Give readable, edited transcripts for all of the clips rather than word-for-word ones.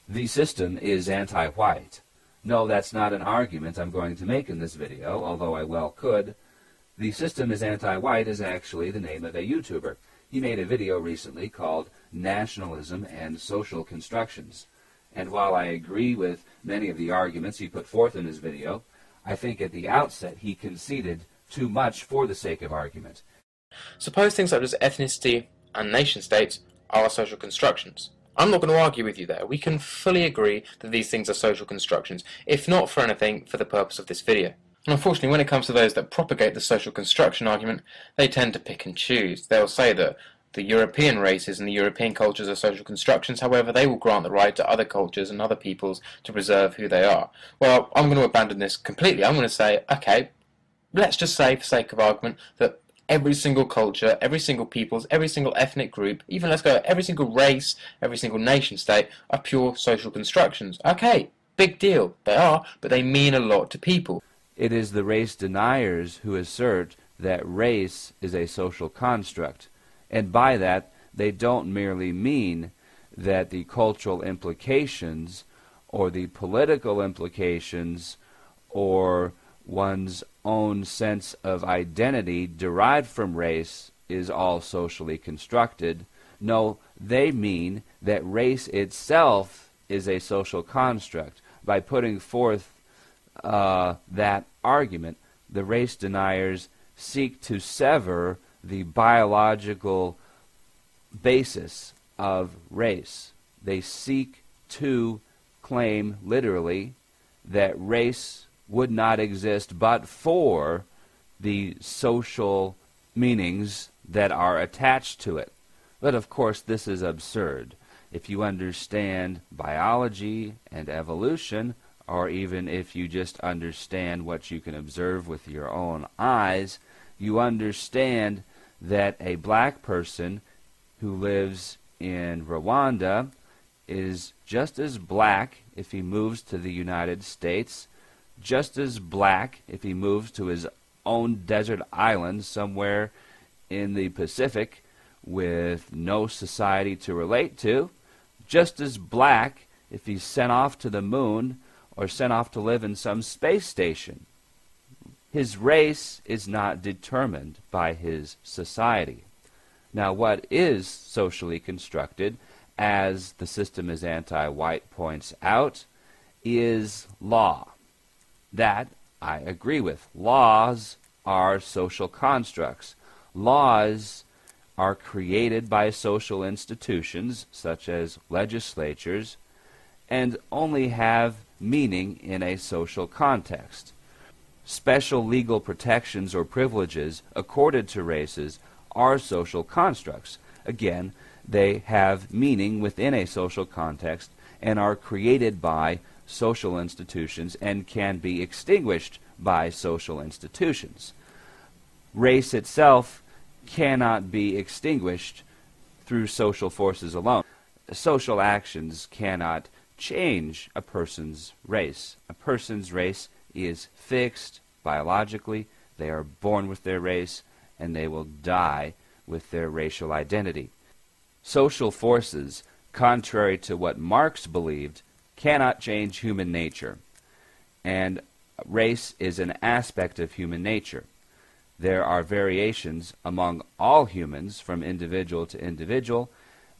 The system is anti-white. No, that's not an argument I'm going to make in this video, although I well could. The system is anti-white is actually the name of a YouTuber. He made a video recently called Nationalism and Social Constructions. And while I agree with many of the arguments he put forth in his video, I think at the outset he conceded too much for the sake of argument. Suppose things such as ethnicity and nation-states are social constructions. I'm not going to argue with you there. We can fully agree that these things are social constructions, if not for anything, for the purpose of this video. And unfortunately, when it comes to those that propagate the social construction argument, they tend to pick and choose. They'll say that the European races and the European cultures are social constructions, however, they will grant the right to other cultures and other peoples to preserve who they are. Well, I'm going to abandon this completely. I'm going to say, okay, let's just say, for sake of argument, that every single culture, every single peoples, every single ethnic group, even let's go every single race, every single nation state are pure social constructions. Okay, big deal. They are, but they mean a lot to people. It is the race deniers who assert that race is a social construct, and by that they don't merely mean that the cultural implications or the political implications or one's own sense of identity derived from race is all socially constructed. No, they mean that race itself is a social construct. By putting forth that argument, the race deniers seek to sever the biological basis of race. They seek to claim, literally, that race would not exist but for the social meanings that are attached to it. But of course this is absurd. If you understand biology and evolution, or even if you just understand what you can observe with your own eyes, you understand that a black person who lives in Rwanda is just as black if he moves to the United States, just as black if he moves to his own desert island somewhere in the Pacific with no society to relate to, just as black if he's sent off to the moon or sent off to live in some space station. His race is not determined by his society. Now, what is socially constructed, as the system is anti-white points out, is law. That I agree with. Laws are social constructs. Laws are created by social institutions, such as legislatures, and only have meaning in a social context. Special legal protections or privileges accorded to races are social constructs. Again, they have meaning within a social context and are created by social institutions and can be extinguished by social institutions. Race itself cannot be extinguished through social forces alone. Social actions cannot change a person's race. A person's race is fixed biologically. They are born with their race, and they will die with their racial identity. Social forces, contrary to what Marx believed, cannot change human nature, and race is an aspect of human nature. There are variations among all humans from individual to individual,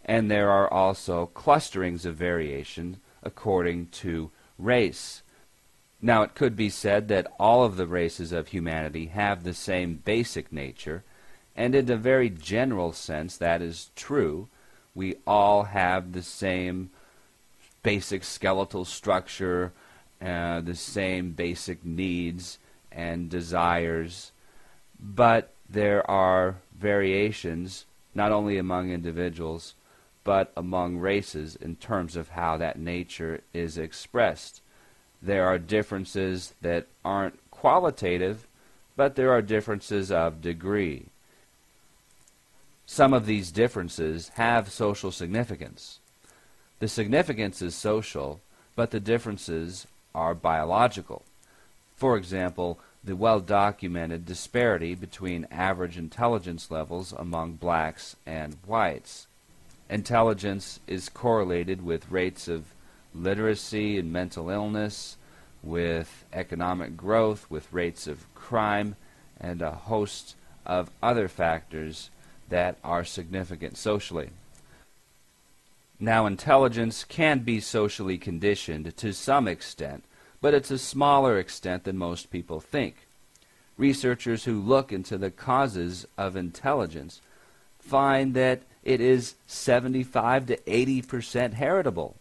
and there are also clusterings of variation according to race. Now, it could be said that all of the races of humanity have the same basic nature, and in a very general sense that is true. We all have the same basic skeletal structure, the same basic needs and desires, but there are variations not only among individuals but among races in terms of how that nature is expressed. There are differences that aren't qualitative, but there are differences of degree. Some of these differences have social significance. The significance is social, but the differences are biological. For example, the well-documented disparity between average intelligence levels among blacks and whites. Intelligence is correlated with rates of literacy and mental illness, with economic growth, with rates of crime, and a host of other factors that are significant socially. Now, intelligence can be socially conditioned to some extent, but it's a smaller extent than most people think. Researchers who look into the causes of intelligence find that it is 75 to 80% heritable,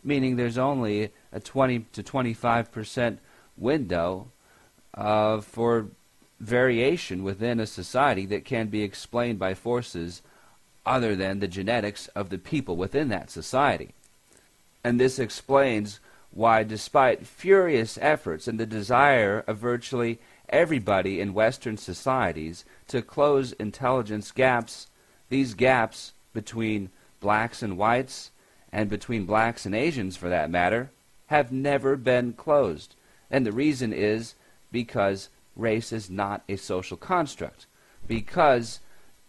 meaning there's only a 20 to 25% window for variation within a society that can be explained by forces other than the genetics of the people within that society. And this explains why, despite furious efforts and the desire of virtually everybody in Western societies to close intelligence gaps, these gaps between blacks and whites, and between blacks and Asians for that matter, have never been closed. And the reason is because race is not a social construct, because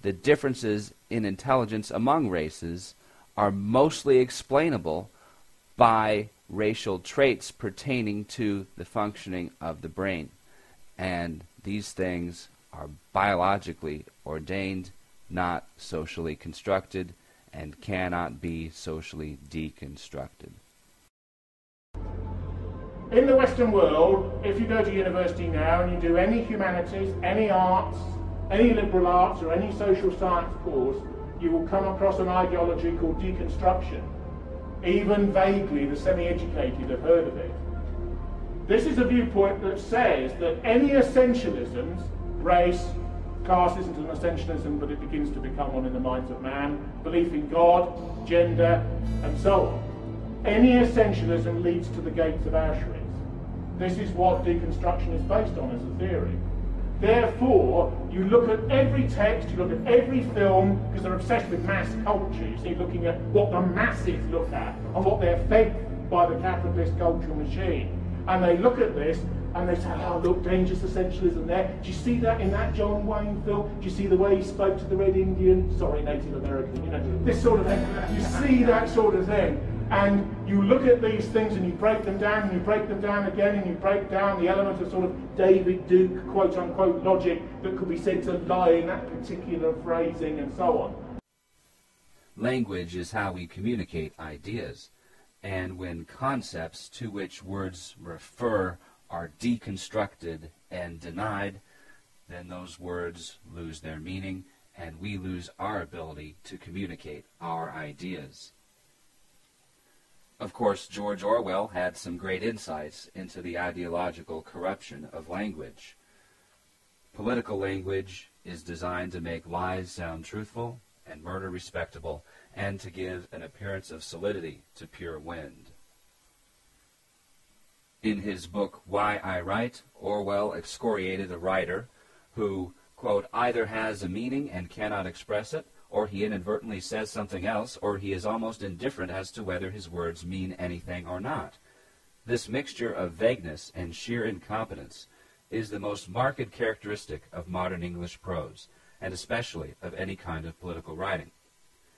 the differences in intelligence among races are mostly explainable by racial traits pertaining to the functioning of the brain. And these things are biologically ordained, not socially constructed, and cannot be socially deconstructed. In the Western world, if you go to university now and you do any humanities, any arts, any liberal arts or any social science course, you will come across an ideology called deconstruction. Even vaguely, the semi-educated have heard of it. This is a viewpoint that says that any essentialisms, race, class isn't an essentialism, but it begins to become one in the minds of man, belief in God, gender, and so on. Any essentialism leads to the gates of Auschwitz. This is what deconstruction is based on as a theory. Therefore, you look at every text, you look at every film, because they're obsessed with mass culture. So you're looking at what the masses look at and what they're fed by the capitalist cultural machine. And they look at this and they say, oh, look, dangerous essentialism there. Do you see that in that John Wayne film? Do you see the way he spoke to the Red Indian? Sorry, Native American, you know, this sort of thing. You see that sort of thing. And you look at these things and you break them down and you break them down again and you break down the element of sort of David Duke, quote-unquote, logic that could be said to lie in that particular phrasing and so on. Language is how we communicate ideas. And when concepts to which words refer are deconstructed and denied, then those words lose their meaning and we lose our ability to communicate our ideas. Of course, George Orwell had some great insights into the ideological corruption of language. Political language is designed to make lies sound truthful and murder respectable, and to give an appearance of solidity to pure wind. In his book, Why I Write, Orwell excoriated a writer who, quote, either has a meaning and cannot express it, or he inadvertently says something else, or he is almost indifferent as to whether his words mean anything or not. This mixture of vagueness and sheer incompetence is the most marked characteristic of modern English prose, and especially of any kind of political writing.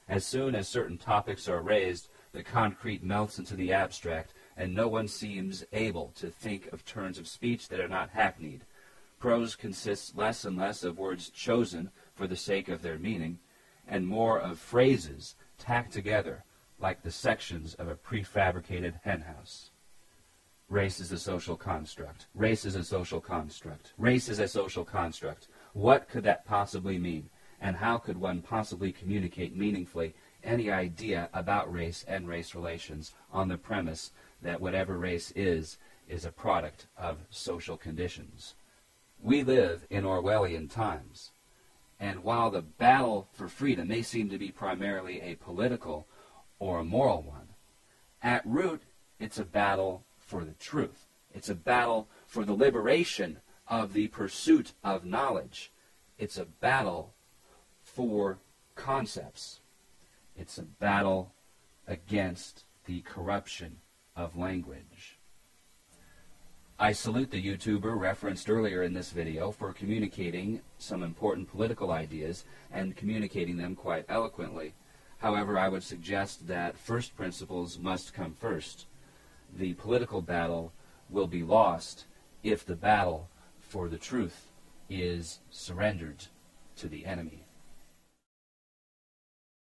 As soon as certain topics are raised, the concrete melts into the abstract, and no one seems able to think of turns of speech that are not hackneyed. Prose consists less and less of words chosen for the sake of their meaning, and more of phrases tacked together like the sections of a prefabricated henhouse. Race is a social construct. Race is a social construct. Race is a social construct. What could that possibly mean? And how could one possibly communicate meaningfully any idea about race and race relations on the premise that whatever race is a product of social conditions? We live in Orwellian times. And while the battle for freedom may seem to be primarily a political or a moral one, at root it's a battle for the truth. It's a battle for the liberation of the pursuit of knowledge. It's a battle for concepts. It's a battle against the corruption of language. I salute the YouTuber referenced earlier in this video for communicating some important political ideas and communicating them quite eloquently. However, I would suggest that first principles must come first. the political battle will be lost if the battle for the truth is surrendered to the enemy.